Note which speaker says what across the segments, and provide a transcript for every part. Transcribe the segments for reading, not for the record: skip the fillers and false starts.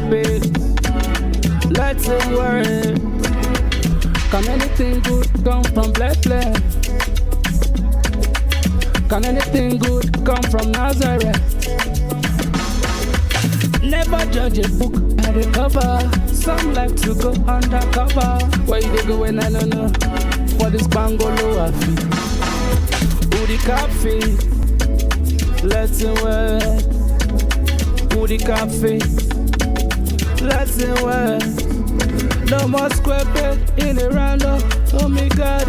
Speaker 1: copy. Let him worry. Can anything good come from Bethlehem? Can anything good come from Nazareth? Never judge a book by the cover. Some like to go undercover. Where they go when I don't know? For this kpangolo waffi. Who the coffee? Let him wear. Who the coffee? Let him wear. No more square peg in a random. Oh my God.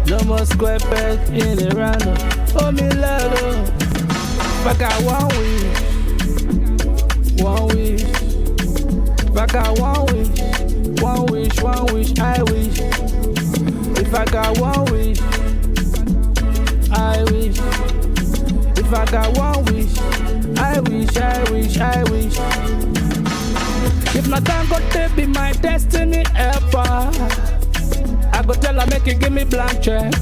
Speaker 1: No more square peg in a random. Oh me lord. If I got one wish. If I got one wish, I wish. If I got one wish, I wish. If I got one wish, I wish. If Na Dangote be my destiny helper, I go tell her make you give me blank check.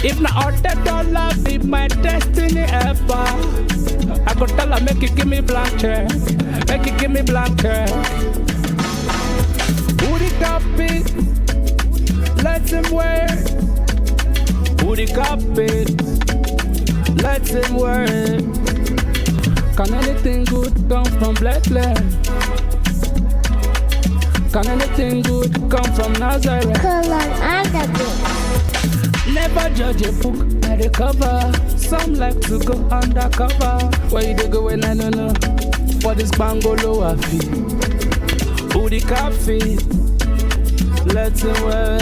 Speaker 1: If Na Otedola be my destiny helper, I go tell her make you give me blank check. Who the copy? Let him wear. Who the copy? Let him wear. Can anything good come from Bethlehem? Can anything good come from Nazareth?
Speaker 2: Kolon and the beat.
Speaker 1: Never judge a book by the cover. Some like to go undercover. Where they go when I don't know? For this kpangolo waffi. Who the coffee? Let him wear.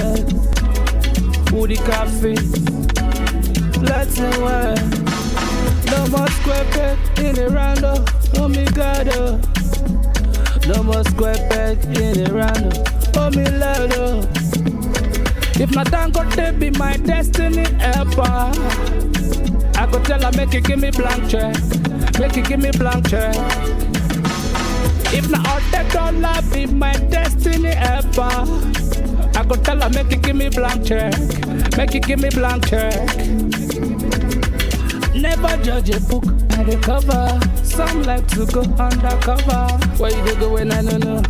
Speaker 1: Who the coffee? Let him wear. No more square peg in a random. Oh my God. No more square peg in a random. Oh me lord. If Na Dangote be my destiny helper, I go tell her make you give me blank check. If Na Otedola be my destiny helper, I go tell her make you give me blank check. Never judge a book by the cover. Some like to go undercover. Where they go when I don't know?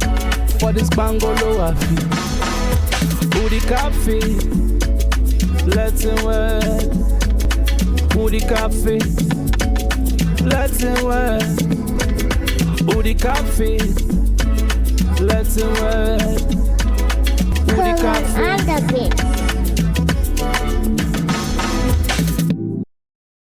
Speaker 1: For this kpangolo waffi. Who the coffee? Let him wear. Who the coffee? Let him wear. Who the coffee? Let him wear.